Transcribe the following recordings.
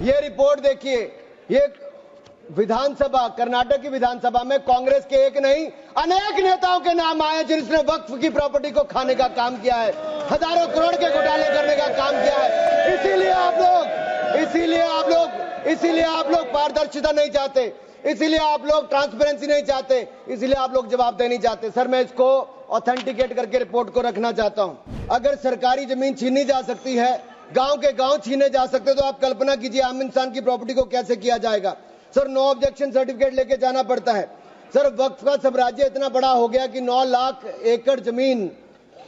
ये रिपोर्ट देखिए, ये विधानसभा, कर्नाटक की विधानसभा में कांग्रेस के एक नहीं अनेक नेताओं के नाम आए जिन्होंने वक्फ की प्रॉपर्टी को खाने का काम किया है, हजारों करोड़ के घोटाले करने का काम किया है। इसीलिए आप लोग पारदर्शिता नहीं चाहते, इसीलिए आप लोग ट्रांसपेरेंसी नहीं चाहते, इसीलिए आप लोग जवाबदेही नहीं चाहते। सर, मैं इसको ऑथेंटिकेट करके रिपोर्ट को रखना चाहता हूं। अगर सरकारी जमीन छीनी जा सकती है, गांव के गांव छीने जा सकते, तो आप कल्पना कीजिए आम इंसान की प्रॉपर्टी को कैसे किया जाएगा। सर, नो ऑब्जेक्शन सर्टिफिकेट लेके जाना पड़ता है। सर, वक्फ का साम्राज्य इतना बड़ा हो गया कि 9 लाख एकड़ जमीन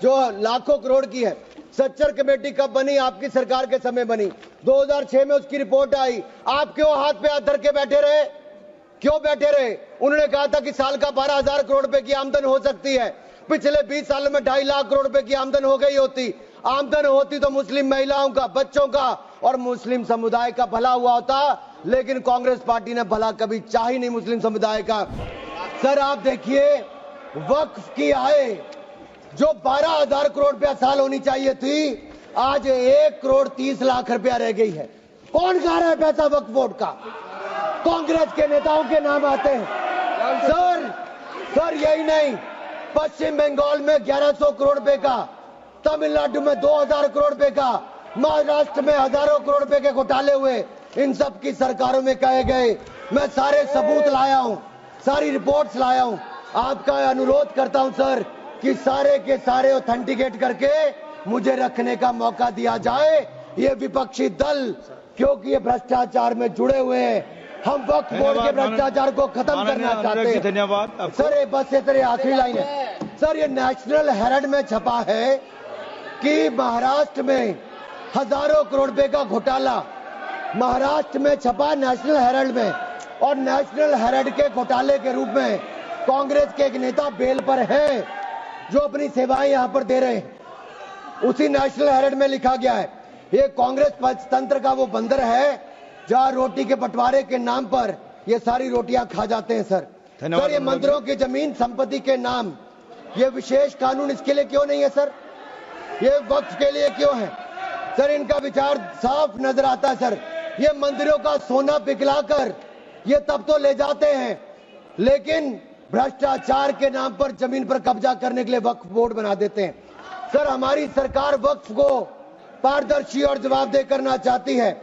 जो लाखों करोड़ की है। सच्चर कमेटी कब बनी? आपकी सरकार के समय बनी। 2006 में उसकी रिपोर्ट आई। आप क्यों हाथ पे हाथ धर के बैठे रहे? क्यों बैठे रहे? उन्होंने कहा था कि साल का 12,000 करोड़ रुपए की आमदन हो सकती है। पिछले 20 सालों में 2.5 लाख करोड़ रुपए की आमदन हो गई होती। आमदन होती तो मुस्लिम महिलाओं का, बच्चों का और मुस्लिम समुदाय का भला हुआ होता, लेकिन कांग्रेस पार्टी ने भला कभी चाह ही नहीं मुस्लिम समुदाय का। सर, आप देखिए, वक्फ की आय जो 12,000 करोड़ रुपया साल होनी चाहिए थी, आज 1 करोड़ 30 लाख रुपया रह गई है। कौन खा रहा है पैसा वक्फ बोर्ड का? कांग्रेस के नेताओं के नाम आते हैं। सर, यही नहीं, पश्चिम बंगाल में 1100 करोड़ रुपए का, तमिलनाडु में 2000 करोड़ रुपए का, महाराष्ट्र में हजारों करोड़ रुपए के घोटाले हुए। इन सब की सरकारों में कहे गए। मैं सारे सबूत लाया हूं, सारी रिपोर्ट्स लाया हूं। आपका अनुरोध करता हूं सर कि सारे के सारे ऑथेंटिकेट करके मुझे रखने का मौका दिया जाए। ये विपक्षी दल, क्योंकि ये भ्रष्टाचार में जुड़े हुए हैं, हम वक्फ बोर्ड के भ्रष्टाचार को खत्म करना चाहते हैं। धन्यवाद सर, ये बस ये तेरे आखिरी लाइन है। सर, ये नेशनल हेराल्ड में छपा है कि महाराष्ट्र में हजारों करोड़ रुपए का घोटाला, महाराष्ट्र में छपा नेशनल हेराल्ड में, और नेशनल हेराल्ड के घोटाले के रूप में कांग्रेस के एक नेता बेल पर है जो अपनी सेवाएं यहां पर दे रहे हैं। उसी नेशनल हेराल्ड में लिखा गया है ये कांग्रेस तंत्र का वो बंदर है जहां रोटी के बंटवारे के नाम पर ये सारी रोटियां खा जाते हैं। सर, ये मंदिरों की जमीन संपत्ति के नाम, ये विशेष कानून इसके लिए क्यों नहीं है सर? ये वक्फ के लिए क्यों है? सर, इनका विचार साफ नजर आता है। सर, ये मंदिरों का सोना पिघलाकर ये तब तो ले जाते हैं, लेकिन भ्रष्टाचार के नाम पर जमीन पर कब्जा करने के लिए वक्फ बोर्ड बना देते हैं। सर, हमारी सरकार वक्फ को पारदर्शी और जवाबदेह करना चाहती है।